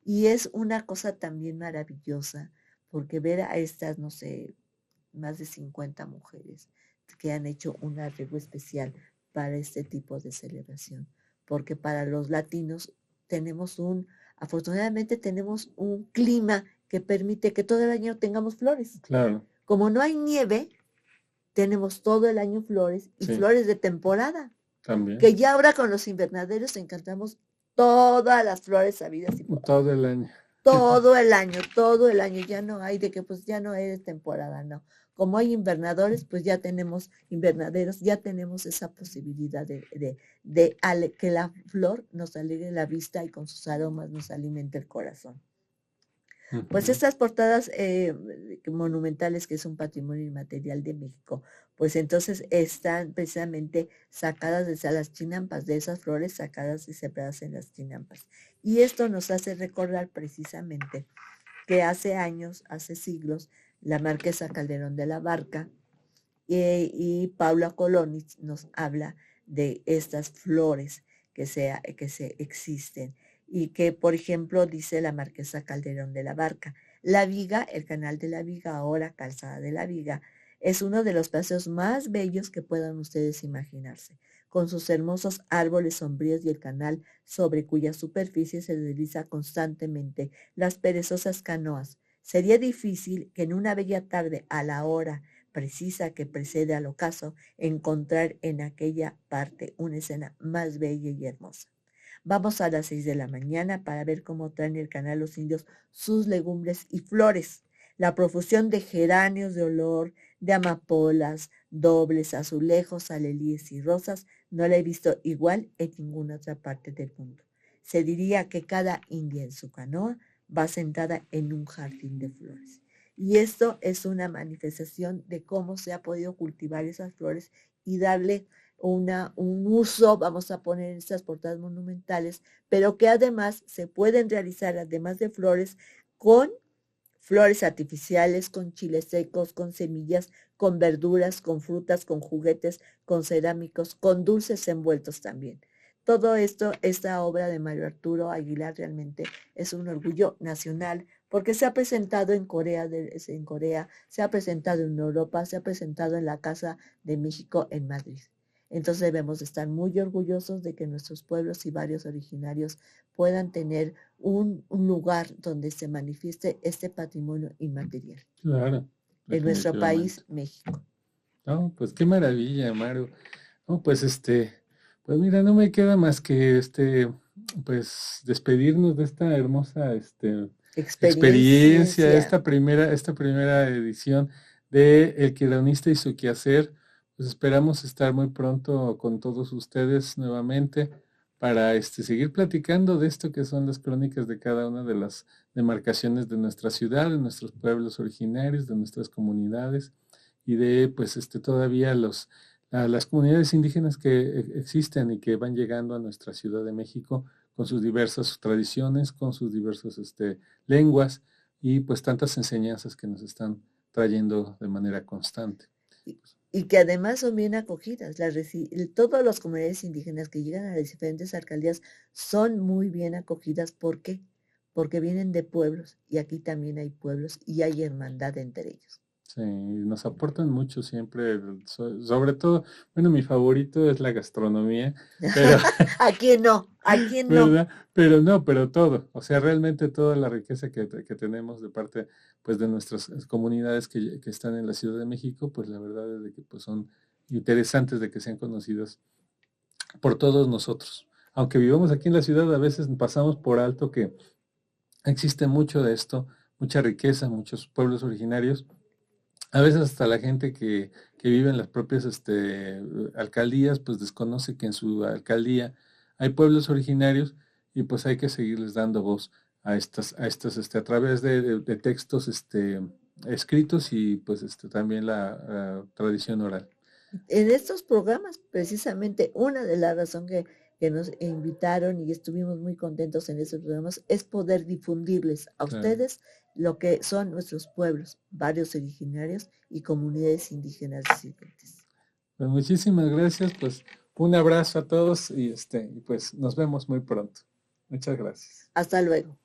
Y es una cosa también maravillosa, porque ver a estas, no sé, más de 50 mujeres que han hecho un arreglo especial para este tipo de celebración. Porque para los latinos afortunadamente tenemos un clima que permite que todo el año tengamos flores. Claro. Como no hay nieve, tenemos todo el año flores y flores de temporada. También. Que ya ahora con los invernaderos encantamos todas las flores habidas y por todo el año. Todo el año, ya no hay de que pues ya no es temporada, no. Como hay invernadores, pues ya tenemos invernaderos, ya tenemos esa posibilidad de que la flor nos alegre la vista y con sus aromas nos alimente el corazón. Pues estas portadas monumentales, que es un patrimonio inmaterial de México, pues entonces están precisamente sacadas de las chinampas, de esas flores sacadas y sembradas en las chinampas. Y esto nos hace recordar precisamente que hace años, hace siglos, la marquesa Calderón de la Barca y Paula Colonitz nos habla de estas flores que existen. Y que, por ejemplo, dice la marquesa Calderón de la Barca, la Viga, el canal de la Viga, ahora calzada de la Viga, es uno de los paseos más bellos que puedan ustedes imaginarse, con sus hermosos árboles sombríos y el canal sobre cuya superficie se desliza constantemente las perezosas canoas. Sería difícil que en una bella tarde, a la hora precisa que precede al ocaso, encontrar en aquella parte una escena más bella y hermosa. Vamos a las 6 de la mañana para ver cómo traen el canal los indios sus legumbres y flores. La profusión de geranios de olor, de amapolas, dobles, azulejos, alelíes y rosas no la he visto igual en ninguna otra parte del mundo. Se diría que cada india en su canoa va sentada en un jardín de flores. Y esto es una manifestación de cómo se ha podido cultivar esas flores y darle un uso, vamos a poner en estas portadas monumentales, pero que además se pueden realizar, además de flores, con flores artificiales, con chiles secos, con semillas, con verduras, con frutas, con juguetes, con cerámicos, con dulces envueltos también. Todo esto, esta obra de Mario Arturo Aguilar realmente es un orgullo nacional porque se ha presentado en Corea, se ha presentado en Europa, se ha presentado en la Casa de México en Madrid. Entonces debemos estar muy orgullosos de que nuestros pueblos y varios originarios puedan tener un lugar donde se manifieste este patrimonio inmaterial. Claro. En nuestro país, México. No, pues qué maravilla, Maru. No, pues pues mira, no me queda más que pues despedirnos de esta hermosa experiencia, esta primera edición de El Cronista y su Quehacer. Pues esperamos estar muy pronto con todos ustedes nuevamente para seguir platicando de esto que son las crónicas de cada una de las demarcaciones de nuestra ciudad, de nuestros pueblos originarios, de nuestras comunidades y de pues todavía las comunidades indígenas que existen y que van llegando a nuestra Ciudad de México con sus diversas tradiciones, con sus diversas lenguas y pues tantas enseñanzas que nos están trayendo de manera constante. Y que además son bien acogidas. Todas las comunidades indígenas que llegan a las diferentes alcaldías son muy bien acogidas. ¿Por qué? Porque vienen de pueblos y aquí también hay pueblos y hay hermandad entre ellos. Sí, nos aportan mucho siempre, sobre todo, bueno, mi favorito es la gastronomía, pero ¿A quién no? ¿A quién no? ¿verdad? Pero todo, o sea, realmente toda la riqueza que tenemos de parte, pues, de nuestras comunidades que están en la Ciudad de México, pues la verdad es de que pues son interesantes de que sean conocidas por todos nosotros. Aunque vivamos aquí en la ciudad, a veces pasamos por alto que existe mucho de esto, mucha riqueza, muchos pueblos originarios. A veces hasta la gente que vive en las propias alcaldías, pues desconoce que en su alcaldía hay pueblos originarios y pues hay que seguirles dando voz a estas a través de textos escritos y pues también la tradición oral. En estos programas, precisamente, una de las razones que nos invitaron y estuvimos muy contentos en estos programas es poder difundirles a ustedes lo que son nuestros pueblos, varios originarios y comunidades indígenas residentes. Pues muchísimas gracias, pues un abrazo a todos y pues nos vemos muy pronto. Muchas gracias. Hasta luego.